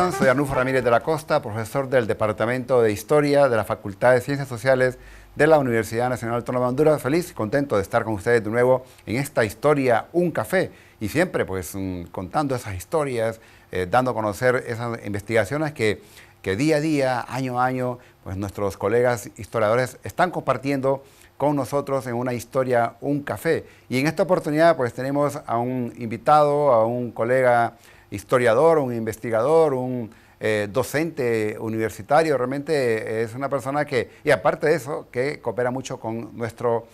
están? Soy Arnulfo Ramírez de la Costa, profesor del Departamento de Historia de la Facultad de Ciencias Sociales de la Universidad Nacional Autónoma de Honduras. Feliz y contento de estar con ustedes de nuevo en esta historia, un café. Y siempre pues contando esas historias, dando a conocer esas investigaciones que día a día, año a año, pues nuestros colegas historiadores están compartiendo con nosotros en una historia, un café. Y en esta oportunidad pues tenemos a un invitado, a un colega historiador, un investigador, un docente universitario. Realmente es una persona que, y aparte de eso, que coopera mucho con nuestro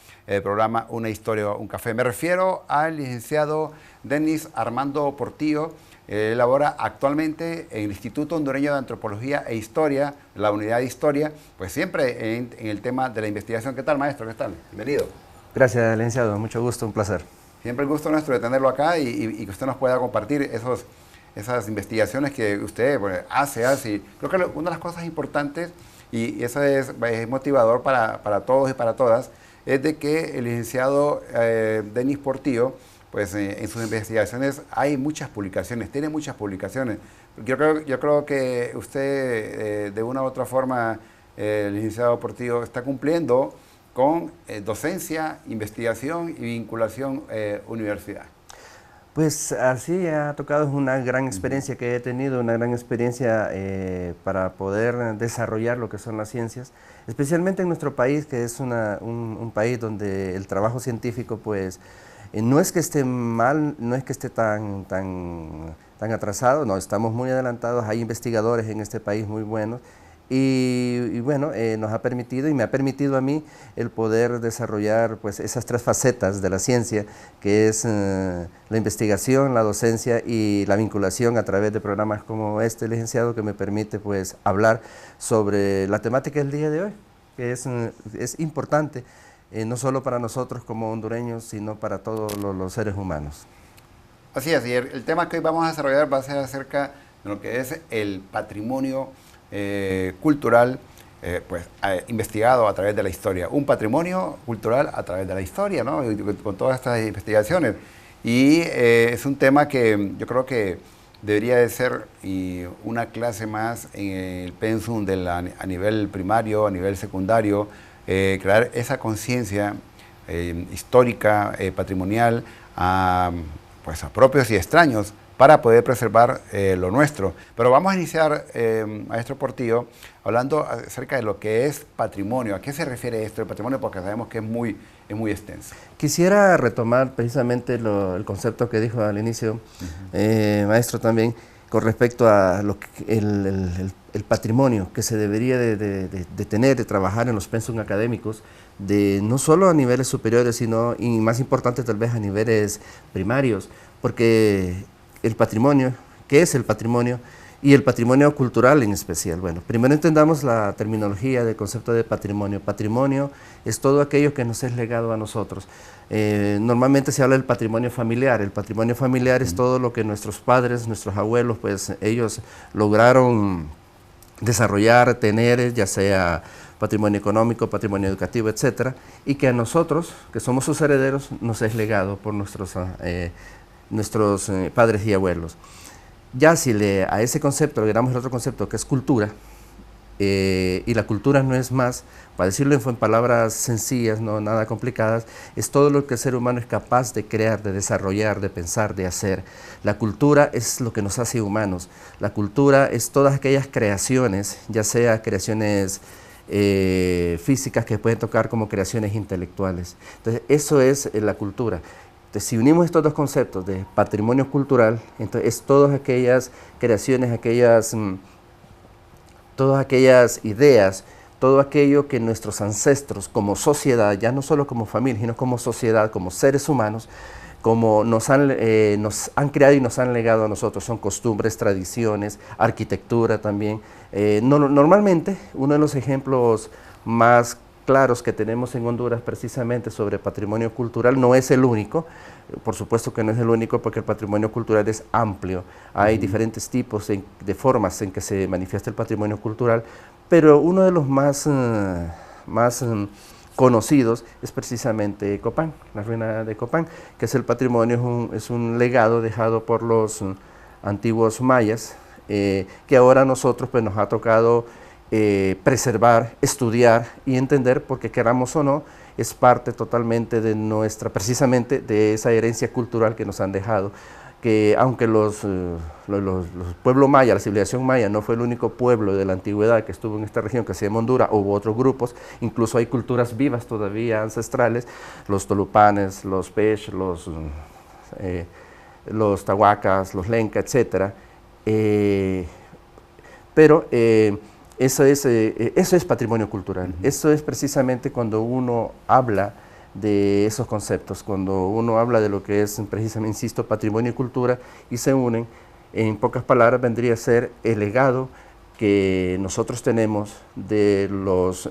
programa Una Historia, un Café. Me refiero al licenciado Denis Armando Portillo. Él labora actualmente en el Instituto Hondureño de Antropología e Historia, la unidad de Historia, pues siempre en el tema de la investigación. ¿Qué tal, maestro? ¿Qué tal? Bienvenido. Gracias, licenciado. Mucho gusto, un placer. Siempre el gusto nuestro de tenerlo acá y que usted nos pueda compartir esas investigaciones que usted hace. Creo que una de las cosas importantes, y eso es motivador para todos y para todas, es de que el licenciado Denis Portillo, pues en sus investigaciones hay muchas publicaciones, tiene muchas publicaciones. Yo creo que usted de una u otra forma, licenciado Portillo, está cumpliendo con docencia, investigación y vinculación universidad. Pues así ha tocado, es una gran experiencia que he tenido, una gran experiencia para poder desarrollar lo que son las ciencias, especialmente en nuestro país, que es un país donde el trabajo científico pues no es que esté mal, no es que esté tan atrasado, no, estamos muy adelantados, hay investigadores en este país muy buenos. Y bueno, nos ha permitido y me ha permitido a mí el poder desarrollar pues esas tres facetas de la ciencia, que es la investigación, la docencia y la vinculación a través de programas como este, licenciado, que me permite pues hablar sobre la temática del día de hoy, que es importante no solo para nosotros como hondureños, sino para todos los seres humanos. Así es, y el tema que hoy vamos a desarrollar va a ser acerca de lo que es el patrimonio cultural, investigado a través de la historia. Un patrimonio cultural a través de la historia, ¿no? Con todas estas investigaciones. Y es un tema que yo creo que debería de ser una clase más en el pensum a nivel primario, a nivel secundario, crear esa conciencia histórica, patrimonial, a propios y extraños, para poder preservar lo nuestro. Pero vamos a iniciar, maestro Portillo, hablando acerca de lo que es patrimonio. ¿A qué se refiere esto, el patrimonio? Porque sabemos que es muy extenso. Quisiera retomar precisamente el concepto que dijo al inicio, maestro, también, con respecto a el patrimonio que se debería de tener, de trabajar en los pensum académicos, no solo a niveles superiores, sino, y más importante tal vez, a niveles primarios, porque el patrimonio, ¿qué es el patrimonio? Y el patrimonio cultural en especial. Bueno, primero entendamos la terminología del concepto de patrimonio. Patrimonio es todo aquello que nos es legado a nosotros. Normalmente se habla del patrimonio familiar. El patrimonio familiar es todo lo que nuestros padres, nuestros abuelos, pues ellos lograron desarrollar, tener, ya sea patrimonio económico, patrimonio educativo, etcétera, y que a nosotros, que somos sus herederos, nos es legado por nuestros padres y abuelos. Ya si a ese concepto le damos el otro concepto, que es cultura, y la cultura no es más, para decirlo en palabras sencillas, no nada complicadas, es todo lo que el ser humano es capaz de crear, de desarrollar, de pensar, de hacer. La cultura es lo que nos hace humanos. La cultura es todas aquellas creaciones, ya sea creaciones físicas que pueden tocar como creaciones intelectuales. Entonces, eso es la cultura. Entonces, si unimos estos dos conceptos de patrimonio cultural, entonces es todas aquellas creaciones, todas aquellas ideas, todo aquello que nuestros ancestros como sociedad, ya no solo como familia, sino como sociedad, como seres humanos, como nos han creado y nos han legado a nosotros. Son costumbres, tradiciones, arquitectura también. Normalmente, uno de los ejemplos más claros que tenemos en Honduras precisamente sobre patrimonio cultural, no es el único, por supuesto que no es el único, porque el patrimonio cultural es amplio, hay diferentes tipos de formas en que se manifiesta el patrimonio cultural, pero uno de los más conocidos es precisamente Copán, la ruina de Copán, que es el patrimonio, es un legado dejado por los antiguos mayas, que ahora a nosotros pues, nos ha tocado preservar, estudiar y entender, porque queramos o no, es parte totalmente de nuestra, precisamente de esa herencia cultural que nos han dejado, que aunque los pueblos mayas, la civilización maya no fue el único pueblo de la antigüedad que estuvo en esta región, que se llama Honduras, hubo otros grupos, incluso hay culturas vivas todavía ancestrales, los tolupanes, los pech, los tahuacas, los lenca, etc. Pero eso es patrimonio cultural, eso es precisamente cuando uno habla de esos conceptos, cuando uno habla de lo que es precisamente, insisto, patrimonio y cultura, y se unen, en pocas palabras vendría a ser el legado que nosotros tenemos de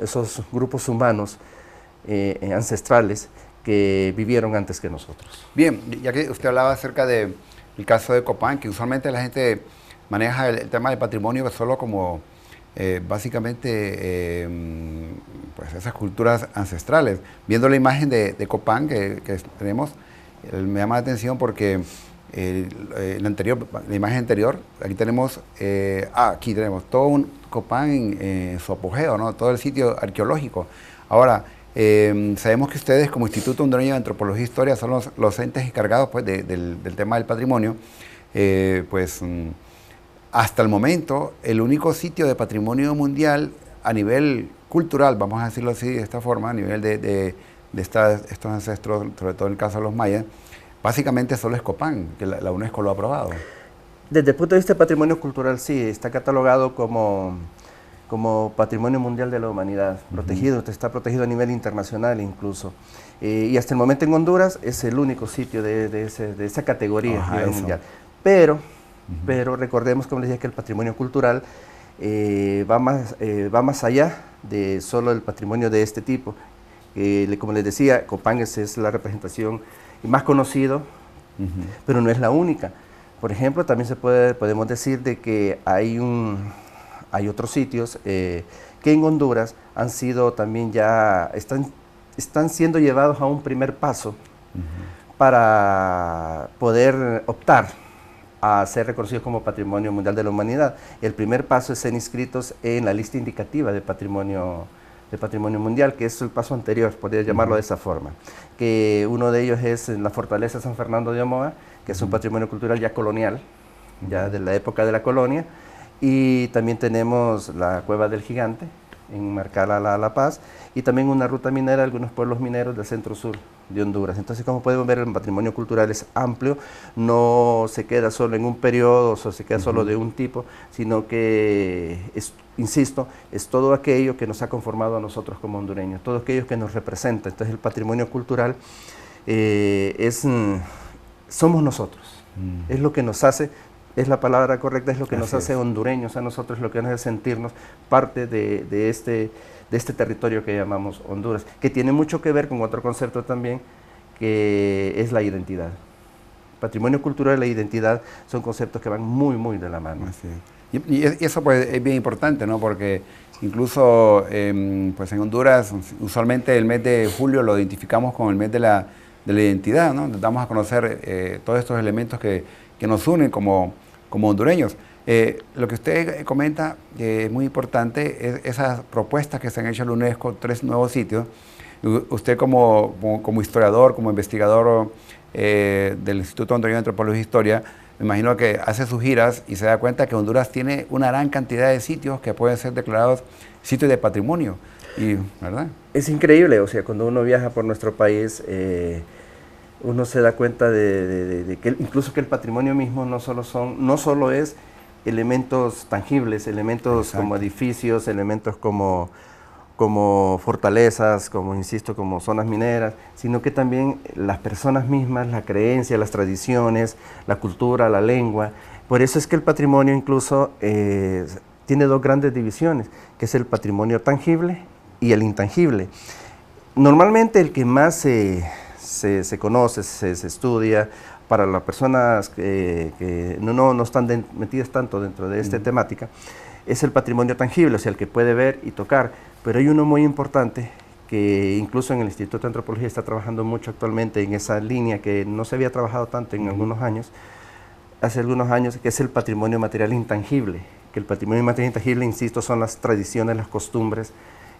esos grupos humanos ancestrales que vivieron antes que nosotros. Bien, ya que usted hablaba acerca del caso de Copán, que usualmente la gente maneja el tema del patrimonio solo como básicamente pues esas culturas ancestrales. Viendo la imagen de Copán que tenemos, me llama la atención porque la imagen anterior, aquí tenemos todo un Copán en su apogeo, ¿no? Todo el sitio arqueológico. Ahora, sabemos que ustedes como Instituto Hondureño de Antropología e Historia son los entes encargados pues, del tema del patrimonio, hasta el momento, el único sitio de patrimonio mundial a nivel cultural, vamos a decirlo así, de esta forma, a nivel de estos ancestros, sobre todo en el caso de los mayas, básicamente solo es Copán, que la UNESCO lo ha aprobado. Desde el punto de vista de patrimonio cultural, sí, está catalogado como Patrimonio Mundial de la Humanidad, protegido, está protegido a nivel internacional incluso. Y hasta el momento en Honduras es el único sitio de esa categoría a nivel mundial. Pero recordemos, como les decía, que el patrimonio cultural va más allá de solo el patrimonio de este tipo. Como les decía, Copán es la representación más conocido, pero no es la única. Por ejemplo, también podemos decir de que hay otros sitios que en Honduras han sido también están siendo llevados a un primer paso para poder optar a ser reconocidos como Patrimonio Mundial de la Humanidad. El primer paso es ser inscritos en la lista indicativa de patrimonio mundial, que es el paso anterior, podría llamarlo de esa forma. Que uno de ellos es en la Fortaleza San Fernando de Omoa, que es un patrimonio cultural ya colonial, ya de la época de la colonia, y también tenemos la Cueva del Gigante, en Marcala, La Paz, y también una ruta minera, algunos pueblos mineros del centro-sur de Honduras. Entonces, como podemos ver, el patrimonio cultural es amplio, no se queda solo en un periodo, o se queda solo de un tipo, sino que, insisto, es todo aquello que nos ha conformado a nosotros como hondureños, todo aquello que nos representa. Entonces, el patrimonio cultural somos nosotros, es lo que nos hace. Es la palabra correcta, es lo que nos hace hondureños a nosotros, lo que nos hace sentirnos parte de este territorio que llamamos Honduras, que tiene mucho que ver con otro concepto también, que es la identidad. Patrimonio cultural y la identidad son conceptos que van muy, muy de la mano. Y eso pues, es bien importante, ¿no? Porque incluso pues en Honduras, usualmente el mes de julio lo identificamos con el mes de la identidad, ¿no? Damos a conocer todos estos elementos que nos unen como hondureños. Lo que usted comenta es muy importante, es esas propuestas que se han hecho en la UNESCO, 3 nuevos sitios. Usted como historiador, como investigador del Instituto Hondureño de Antropología e Historia, me imagino que hace sus giras y se da cuenta que Honduras tiene una gran cantidad de sitios que pueden ser declarados sitios de patrimonio, ¿verdad? Es increíble, o sea, cuando uno viaja por nuestro país, uno se da cuenta de que incluso que el patrimonio mismo no solo es elementos tangibles, elementos como edificios, elementos como fortalezas, como insisto, como zonas mineras, sino que también las personas mismas, la creencia, las tradiciones, la cultura, la lengua. Por eso es que el patrimonio incluso tiene 2 grandes divisiones, que es el patrimonio tangible y el intangible. Normalmente el que más se conoce, se estudia, para las personas que no están metidas tanto dentro de esta temática, es el patrimonio tangible, o sea, el que puede ver y tocar. Pero hay uno muy importante que incluso en el Instituto de Antropología está trabajando mucho actualmente en esa línea que no se había trabajado tanto en algunos años, hace algunos años, que es el patrimonio material intangible, que el patrimonio material intangible, insisto, son las tradiciones, las costumbres,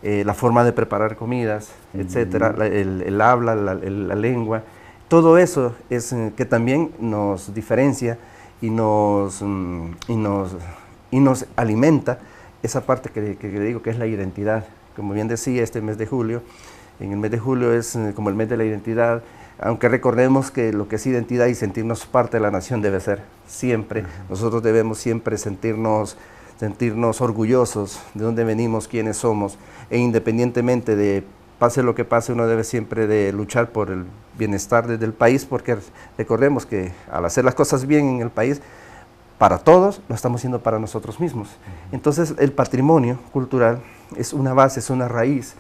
la forma de preparar comidas, etcétera, el habla, la lengua, todo eso es que también nos diferencia y nos alimenta esa parte que digo que es la identidad. Como bien decía, este mes de julio, en el mes de julio es como el mes de la identidad, aunque recordemos que lo que es identidad y sentirnos parte de la nación debe ser siempre. Nosotros debemos siempre sentirnos orgullosos de dónde venimos, quiénes somos, e independientemente de pase lo que pase, uno debe siempre de luchar por el bienestar del país, porque recordemos que al hacer las cosas bien en el país, para todos, lo estamos haciendo para nosotros mismos. Entonces, el patrimonio cultural es una base, es una raíz,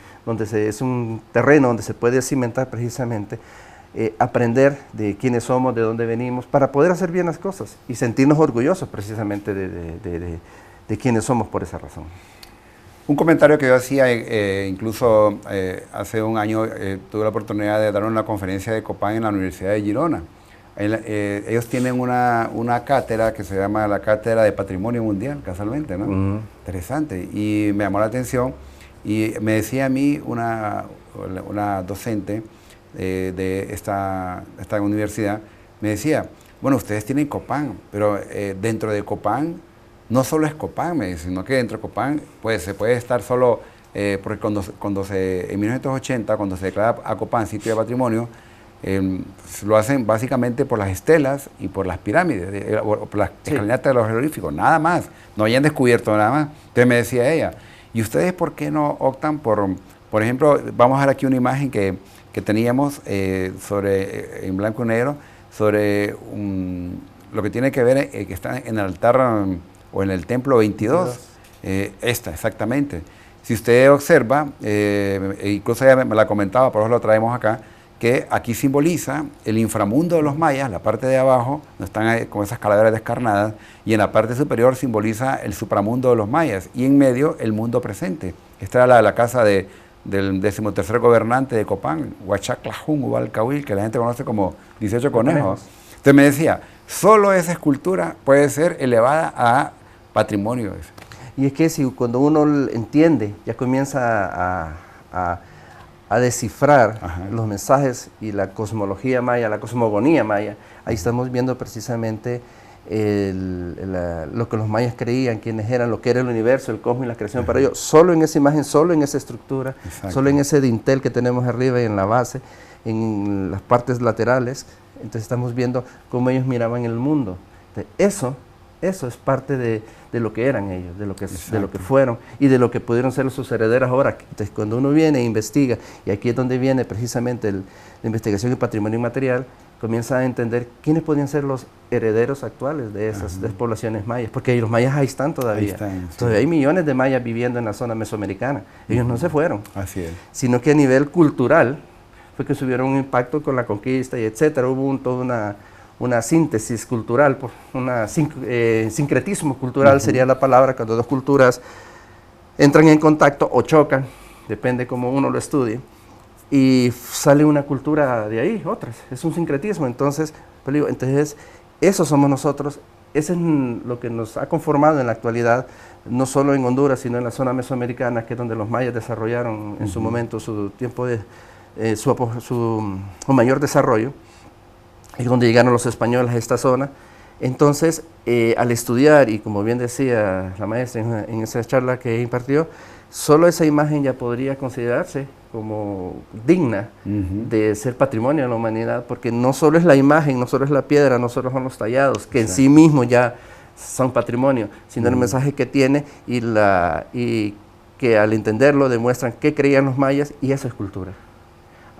es un terreno donde se puede cimentar precisamente, aprender de quiénes somos, de dónde venimos, para poder hacer bien las cosas y sentirnos orgullosos precisamente de quiénes somos por esa razón. Un comentario que yo hacía, incluso hace un año tuve la oportunidad de dar una conferencia de Copán en la Universidad de Girona. Ellos tienen una cátedra que se llama la Cátedra de Patrimonio Mundial, casualmente, ¿no? Interesante. Y me llamó la atención y me decía a mí una docente de esta universidad, me decía, bueno, ustedes tienen Copán, pero dentro de Copán no solo es Copán, me dice, sino que dentro de Copán pues, se puede estar solo, porque en 1980, cuando se declara a Copán sitio de patrimonio, lo hacen básicamente por las estelas y por las pirámides, por las escalinatas de los jeroglíficos, nada más, no habían descubierto nada más. Entonces me decía ella, ¿y ustedes por qué no optan por ejemplo, vamos a ver aquí una imagen que teníamos en blanco y negro, sobre lo que tiene que ver, que está en el altar o en el templo 22, esta exactamente. Si usted observa, incluso ella me la comentaba, por eso lo traemos acá, que aquí simboliza el inframundo de los mayas, la parte de abajo, donde están con esas calaveras descarnadas, y en la parte superior simboliza el supramundo de los mayas, y en medio el mundo presente. Esta era la casa del 13º gobernante de Copán, Huachaclajún Ubalcahuil, que la gente conoce como 18 conejos. Entonces me decía, solo esa escultura puede ser elevada a patrimonio. Y es que si cuando uno entiende, ya comienza a descifrar los mensajes y la cosmología maya, la cosmogonía maya, ahí estamos viendo precisamente lo que los mayas creían, quiénes eran, lo que era el universo, el cosmos y la creación para ellos, solo en esa imagen, solo en esa estructura, solo en ese dintel que tenemos arriba y en la base, en las partes laterales. Entonces estamos viendo cómo ellos miraban el mundo. Entonces, eso es parte de lo que eran ellos, de lo que fueron y de lo que pudieron ser sus herederos ahora. Entonces cuando uno viene e investiga, y aquí es donde viene precisamente la investigación y patrimonio inmaterial, comienza a entender quiénes podían ser los herederos actuales de esas poblaciones mayas, porque los mayas ahí están todavía. Todavía hay millones de mayas viviendo en la zona mesoamericana. Ellos no se fueron. Así es. Sino que a nivel cultural fue que tuvieron un impacto con la conquista y etcétera. Hubo toda una síntesis cultural, sincretismo cultural sería la palabra, cuando dos culturas entran en contacto o chocan, depende cómo uno lo estudie, y sale una cultura de ahí, otras, es un sincretismo. Entonces eso somos nosotros, eso es lo que nos ha conformado en la actualidad, no solo en Honduras, sino en la zona mesoamericana, que es donde los mayas desarrollaron en su momento su tiempo de su mayor desarrollo, es donde llegaron los españoles a esta zona. Entonces, al estudiar, y como bien decía la maestra en esa charla que impartió, solo esa imagen ya podría considerarse como digna de ser patrimonio de la humanidad, porque no solo es la imagen, no solo es la piedra, no solo son los tallados, que en sí mismos ya son patrimonio, sino el mensaje que tiene y que al entenderlo demuestran qué creían los mayas, y eso es cultura.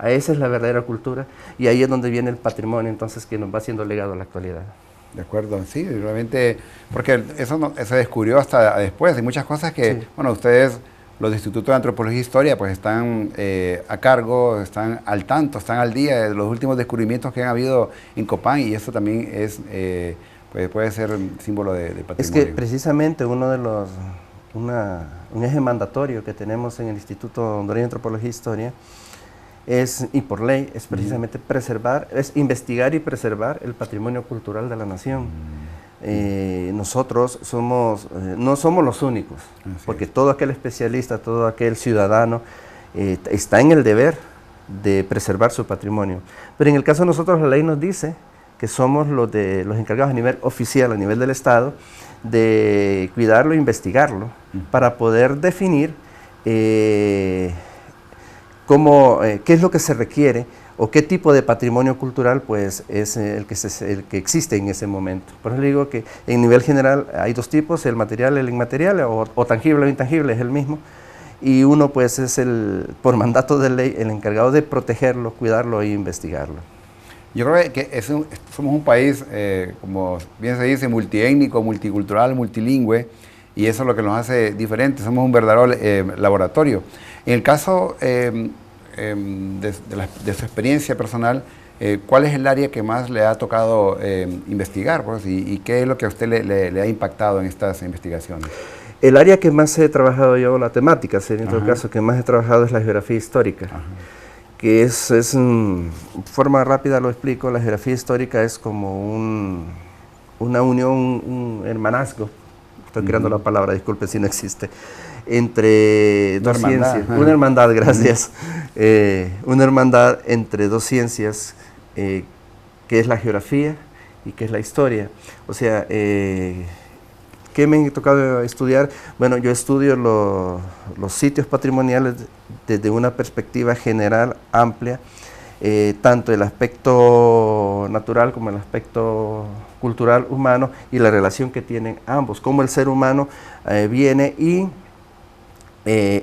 Esa es la verdadera cultura, y ahí es donde viene el patrimonio, entonces, que nos va siendo legado a la actualidad. De acuerdo, sí, realmente, porque eso se descubrió hasta después. Hay muchas cosas que, bueno, ustedes, los institutos de antropología e historia, pues están a cargo, están al tanto, están al día de los últimos descubrimientos que han habido en Copán, y eso también es, pues puede ser símbolo de patrimonio. Es que precisamente un eje mandatorio que tenemos en el Instituto Hondureño de Antropología e Historia y por ley, es precisamente preservar, es investigar y preservar el patrimonio cultural de la nación. Nosotros somos, no somos los únicos, porque todo aquel especialista, todo aquel ciudadano está en el deber de preservar su patrimonio. Pero en el caso de nosotros, la ley nos dice que somos los encargados a nivel oficial, a nivel del Estado, de cuidarlo e investigarlo, para poder definir qué es lo que se requiere o qué tipo de patrimonio cultural pues, es el que existe en ese momento. Por eso le digo que en nivel general hay dos tipos, el material y el inmaterial, o tangible o intangible, es el mismo, y uno pues es por mandato de ley el encargado de protegerlo, cuidarlo e investigarlo. Yo creo que somos un país, como bien se dice, multiétnico, multicultural, multilingüe, y eso es lo que nos hace diferentes. Somos un verdadero laboratorio. En el caso de su experiencia personal, ¿cuál es el área que más le ha tocado investigar? Pues, y qué es lo que a usted le ha impactado en estas investigaciones? El área que más he trabajado yo, la temática, en todo caso, que más he trabajado es la geografía histórica. Que forma rápida lo explico, la geografía histórica es como una unión, un hermanazgo, estoy creando la palabra, disculpe si no existe, entre dos ciencias, una hermandad, gracias, una hermandad entre dos ciencias, que es la geografía y que es la historia. O sea, ¿qué me ha tocado estudiar? Bueno, yo estudio los sitios patrimoniales desde una perspectiva general, amplia, tanto el aspecto natural como el aspecto cultural humano y la relación que tienen ambos, cómo el ser humano viene y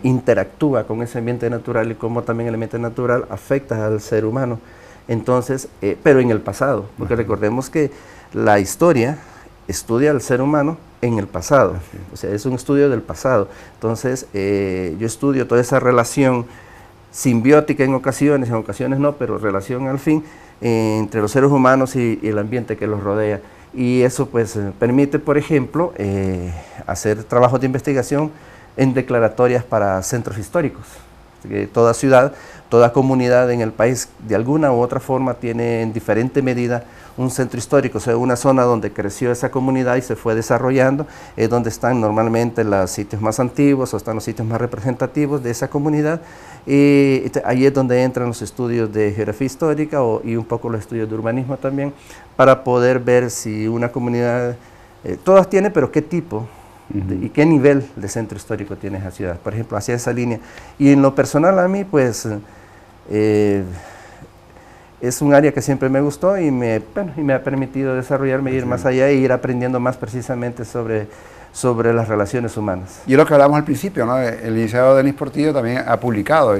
interactúa con ese ambiente natural y cómo también el ambiente natural afecta al ser humano. Entonces, pero en el pasado, porque recordemos que la historia estudia al ser humano en el pasado, o sea, es un estudio del pasado. Entonces, yo estudio toda esa relación simbiótica en ocasiones no, pero relación al fin entre los seres humanos y el ambiente que los rodea. Y eso pues permite, por ejemplo, hacer trabajos de investigación en declaratorias para centros históricos. Toda ciudad, toda comunidad en el país, de alguna u otra forma, tiene en diferente medida un centro histórico, o sea, una zona donde creció esa comunidad y se fue desarrollando, es donde están normalmente los sitios más antiguos o están los sitios más representativos de esa comunidad, y ahí es donde entran los estudios de geografía histórica y un poco los estudios de urbanismo también, para poder ver si una comunidad, todas tienen, pero qué tipo y qué nivel de centro histórico tiene esa ciudad, por ejemplo, hacia esa línea. Y en lo personal a mí, pues, es un área que siempre me gustó y me ha permitido desarrollarme, ir más allá e ir aprendiendo más precisamente sobre las relaciones humanas. Y lo que hablamos al principio, ¿no? El licenciado Denis Portillo también ha publicado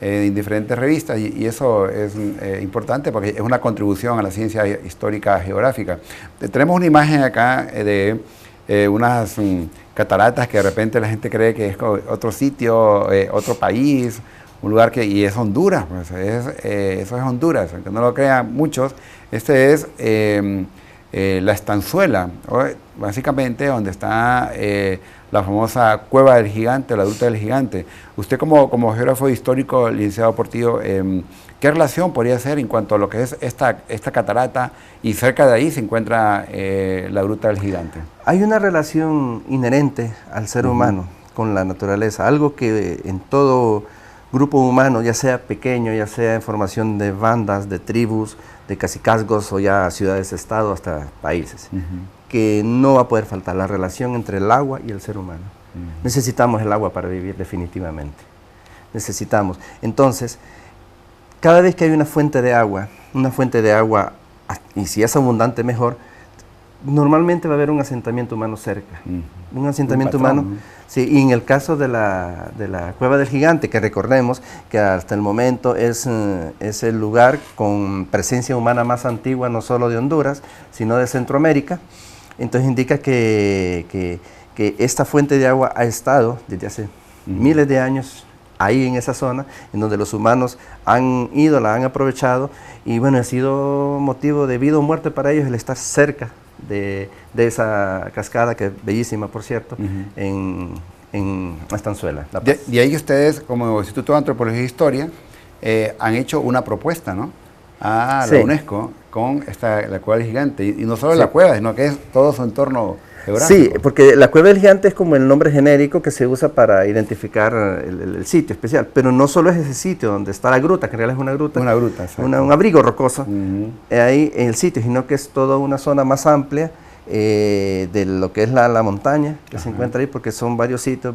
en diferentes revistas y eso es importante porque es una contribución a la ciencia histórica geográfica. Tenemos una imagen acá de unas cataratas que de repente la gente cree que es otro sitio, otro país, un lugar y es Honduras, pues eso es Honduras, aunque no lo crean muchos. Este es la Estanzuela, básicamente donde está la famosa Cueva del Gigante, la Gruta del Gigante. Usted como geógrafo histórico, licenciado Portillo, ¿qué relación podría ser en cuanto a lo que es esta catarata y cerca de ahí se encuentra la Gruta del Gigante? Hay una relación inherente al ser humano con la naturaleza, algo que en todo grupo humano, ya sea pequeño, ya sea en formación de bandas, de tribus, de cacicazgos o ya ciudades-estado hasta países, que no va a poder faltar la relación entre el agua y el ser humano. Necesitamos el agua para vivir definitivamente, necesitamos. Entonces, cada vez que hay una fuente de agua, y si es abundante mejor, normalmente va a haber un asentamiento humano cerca, un asentamiento humano. Sí, y en el caso de la Cueva del Gigante, que recordemos que hasta el momento es el lugar con presencia humana más antigua, no solo de Honduras, sino de Centroamérica, entonces indica que esta fuente de agua ha estado desde hace miles de años ahí en esa zona, en donde los humanos han ido, la han aprovechado, y bueno, ha sido motivo de vida o muerte para ellos el estar cerca de esa cascada, que es bellísima, por cierto, en Estanzuela. De ahí que ustedes, como Instituto de Antropología e Historia, han hecho una propuesta, ¿no?, a Sí. la UNESCO con la cueva del gigante. Y no solo Sí. la cueva, sino que es todo su entorno Sí, geográfico. porque la cueva del gigante es como el nombre genérico que se usa para identificar el sitio especial, pero no solo es ese sitio donde está la gruta, que en realidad es una gruta, Una gruta, exacto. un abrigo rocoso, Ujú. ahí en el sitio, sino que es toda una zona más amplia de lo que es la montaña que se encuentra ahí, porque son varios sitios,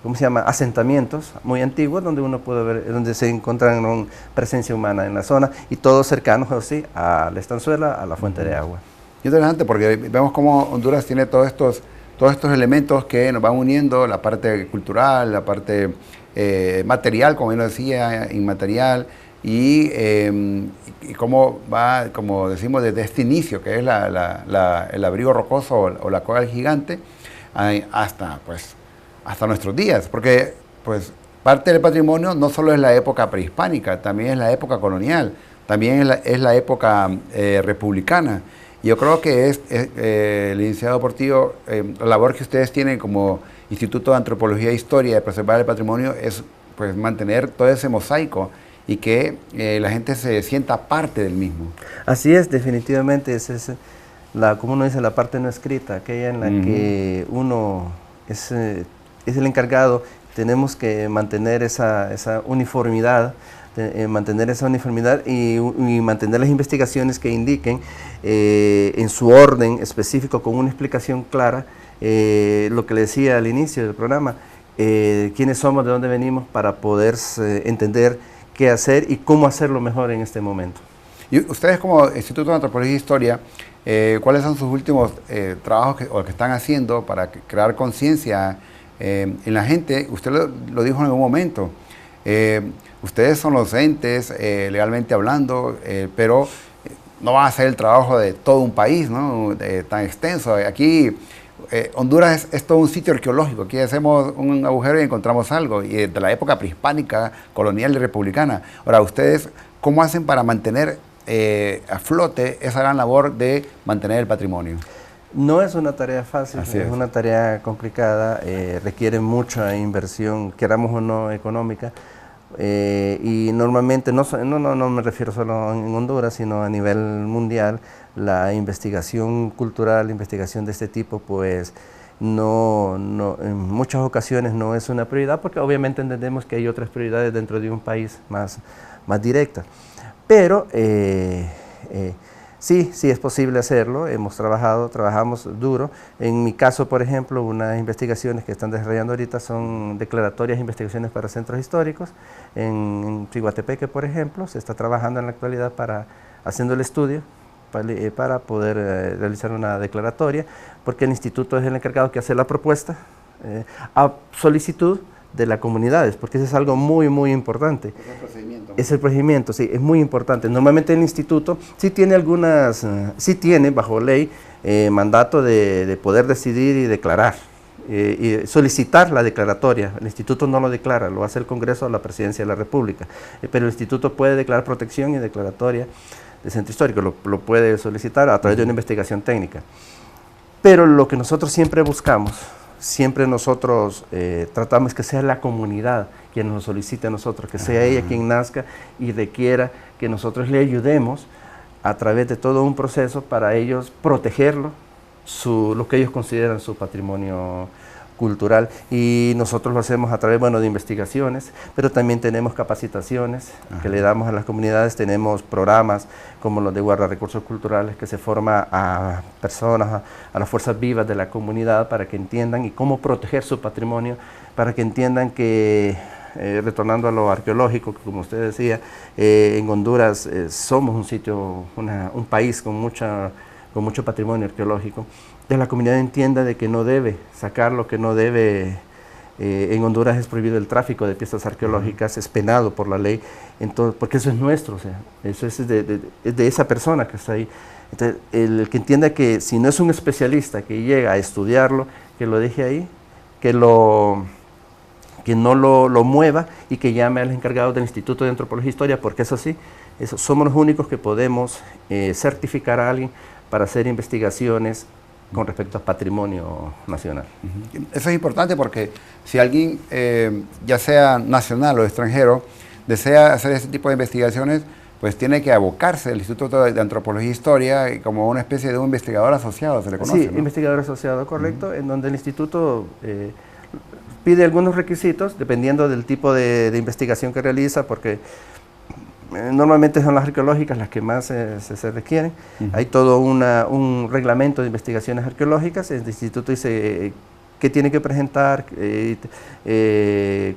¿cómo se llama?, asentamientos muy antiguos donde uno puede ver, donde se encuentran presencia humana en la zona y todos cercanos, así, a la estanzuela, a la fuente de agua. Interesante, porque vemos cómo Honduras tiene todos estos elementos que nos van uniendo, la parte cultural, la parte material, como bien lo decía, inmaterial, y cómo va, como decimos, desde este inicio, que es el abrigo rocoso o la cueva del gigante, hasta nuestros días, porque pues parte del patrimonio no solo es la época prehispánica, también es la época colonial, también es la época republicana. Yo creo que licenciado Portillo, la labor que ustedes tienen como Instituto de Antropología e Historia de preservar el patrimonio es pues mantener todo ese mosaico y que la gente se sienta parte del mismo. Así es, definitivamente, como uno dice, la parte no escrita, aquella en la que uno es el encargado. Tenemos que mantener esa uniformidad, y mantener las investigaciones que indiquen en su orden específico, con una explicación clara, lo que le decía al inicio del programa, quiénes somos, de dónde venimos, para poder entender qué hacer y cómo hacerlo mejor en este momento. Y ustedes como Instituto de Antropología e Historia, ¿cuáles son sus últimos trabajos que están haciendo para crear conciencia en la gente? Usted lo dijo en algún momento. Ustedes son los entes, legalmente hablando, pero no van a hacer el trabajo de todo un país, ¿no?, tan extenso. Aquí Honduras es todo un sitio arqueológico. Aquí hacemos un agujero y encontramos algo, y de la época prehispánica, colonial y republicana. Ahora, ¿ustedes cómo hacen para mantener a flote esa gran labor de mantener el patrimonio? No es una tarea fácil, Así es una tarea complicada, requiere mucha inversión, queramos o no, económica, y normalmente, no me refiero solo en Honduras, sino a nivel mundial, la investigación cultural, la investigación de este tipo, pues en muchas ocasiones no es una prioridad, porque obviamente entendemos que hay otras prioridades dentro de un país más directas. Pero sí es posible hacerlo, trabajamos duro. En mi caso, por ejemplo, unas investigaciones que están desarrollando ahorita son declaratorias e investigaciones para centros históricos. En Ciguatepeque, por ejemplo, se está trabajando en la actualidad haciendo el estudio para poder realizar una declaratoria, porque el instituto es el encargado que hace la propuesta a solicitud de las comunidades, porque eso es algo muy importante. Es el procedimiento. Es el procedimiento, sí, es muy importante. Normalmente el instituto sí tiene bajo ley mandato de poder decidir y declarar, y solicitar la declaratoria. El instituto no lo declara, lo hace el Congreso o la Presidencia de la República, pero el instituto puede declarar protección y declaratoria de centro histórico, lo puede solicitar a través de una investigación técnica. Pero lo que nosotros siempre buscamos, tratamos que sea la comunidad quien nos solicite a nosotros, que sea ella quien nazca y requiera que nosotros le ayudemos a través de todo un proceso para ellos protegerlo, lo que ellos consideran su patrimonio cultural, y nosotros lo hacemos a través, de investigaciones, pero también tenemos capacitaciones que le damos a las comunidades. Tenemos programas como los de guarda recursos culturales, que se forma a personas, a las fuerzas vivas de la comunidad, para que entiendan y cómo proteger su patrimonio, para que entiendan que, retornando a lo arqueológico, que como usted decía, en Honduras somos un sitio, un país con mucho patrimonio arqueológico, de la comunidad entienda de que no debe sacarlo, que no debe, en Honduras es prohibido el tráfico de piezas arqueológicas, es penado por la ley, entonces, porque eso es nuestro, o sea, eso es de esa persona que está ahí. Entonces, el que entienda que si no es un especialista que llega a estudiarlo, que lo deje ahí, que no lo mueva, y que llame a los encargados del Instituto de Antropología e Historia, porque eso sí, somos los únicos que podemos certificar a alguien para hacer investigaciones con respecto a patrimonio nacional. Eso es importante porque si alguien, ya sea nacional o extranjero, desea hacer este tipo de investigaciones, pues tiene que abocarse al Instituto de Antropología e Historia como una especie de un investigador asociado, se le conoce, Sí, ¿no? investigador asociado, correcto, en donde el instituto pide algunos requisitos dependiendo del tipo de investigación que realiza, porque normalmente son las arqueológicas las que más se requieren. Hay todo un reglamento de investigaciones arqueológicas. El instituto dice qué tiene que presentar,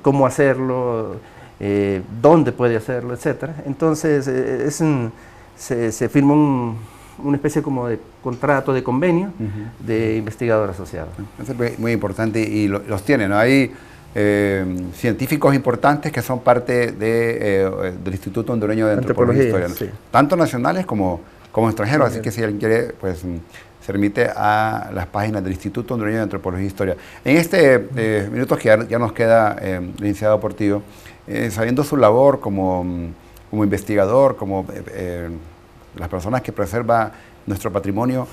cómo hacerlo, dónde puede hacerlo, etc. Entonces se firma una especie como de contrato, de convenio de investigador asociado. Eso es muy importante y los tiene, ¿no? Hay científicos importantes que son parte del Instituto Hondureño de Antropología e Historia, ¿no? Sí. Tanto nacionales como extranjeros, así que si alguien quiere, pues se remite a las páginas del Instituto Hondureño de Antropología e Historia. En este minutos que ya nos queda, licenciado Portillo, sabiendo su labor como investigador, como las personas que preservan nuestro patrimonio,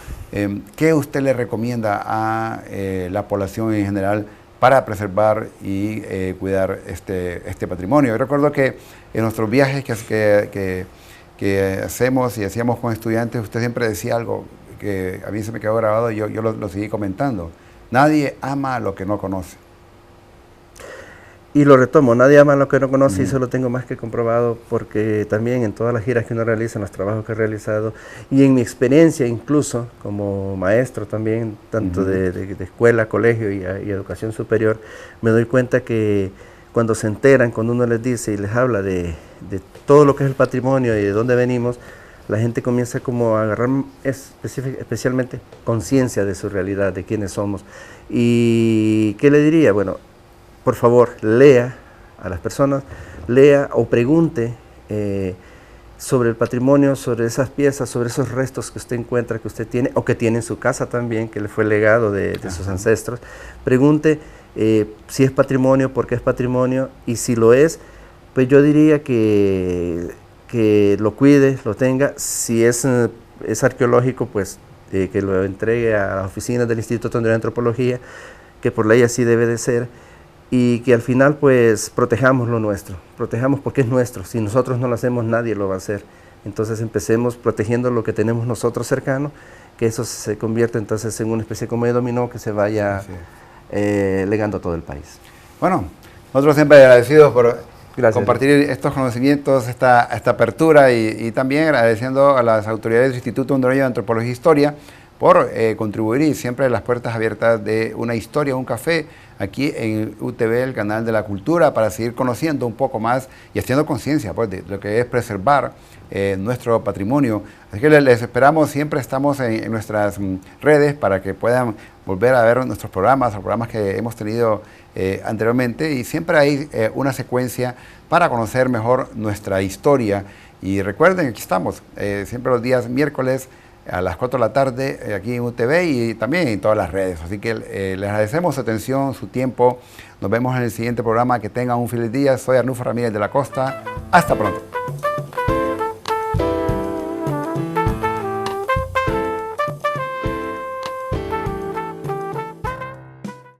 ¿qué usted le recomienda a la población en general para preservar y cuidar este patrimonio? Yo recuerdo que en nuestros viajes que hacemos y hacíamos con estudiantes, usted siempre decía algo que a mí se me quedó grabado y yo lo seguí comentando. Nadie ama lo que no conoce. Y lo retomo, nadie ama lo que no conoce, y eso lo tengo más que comprobado, porque también en todas las giras que uno realiza, en los trabajos que he realizado, y en mi experiencia incluso como maestro también, tanto de escuela, colegio y educación superior, me doy cuenta que cuando se enteran, cuando uno les dice y les habla de todo lo que es el patrimonio y de dónde venimos, la gente comienza como a agarrar especialmente conciencia de su realidad, de quiénes somos. ¿Y qué le diría? Bueno, por favor, lea a las personas, lea o pregunte sobre el patrimonio, sobre esas piezas, sobre esos restos que usted encuentra, que usted tiene, o que tiene en su casa también, que le fue legado de sus ancestros. Pregunte si es patrimonio, por qué es patrimonio, y si lo es, pues yo diría que lo cuide, lo tenga. Si es arqueológico, pues que lo entregue a las oficinas del Instituto Hondureño de Antropología, que por ley así debe de ser, y que al final pues protejamos lo nuestro, protejamos porque es nuestro. Si nosotros no lo hacemos, nadie lo va a hacer. Entonces empecemos protegiendo lo que tenemos nosotros cercano, que eso se convierte entonces en una especie como de dominó que se vaya legando a todo el país. Bueno, nosotros siempre agradecidos por compartir estos conocimientos, esta apertura, y también agradeciendo a las autoridades del Instituto Hondureño de Antropología e Historia por contribuir, y siempre las puertas abiertas de una historia, un café, aquí en UTV, el canal de la cultura, para seguir conociendo un poco más y haciendo conciencia pues, de lo que es preservar nuestro patrimonio. Así que les esperamos, siempre estamos en nuestras redes para que puedan volver a ver nuestros programas, los programas que hemos tenido anteriormente, y siempre hay una secuencia para conocer mejor nuestra historia. Y recuerden, aquí estamos, siempre los días miércoles a las 4 de la tarde aquí en UTV y también en todas las redes. Así que les agradecemos su atención, su tiempo. Nos vemos en el siguiente programa. Que tengan un feliz día. Soy Arnulfo Ramírez de la Costa. Hasta pronto.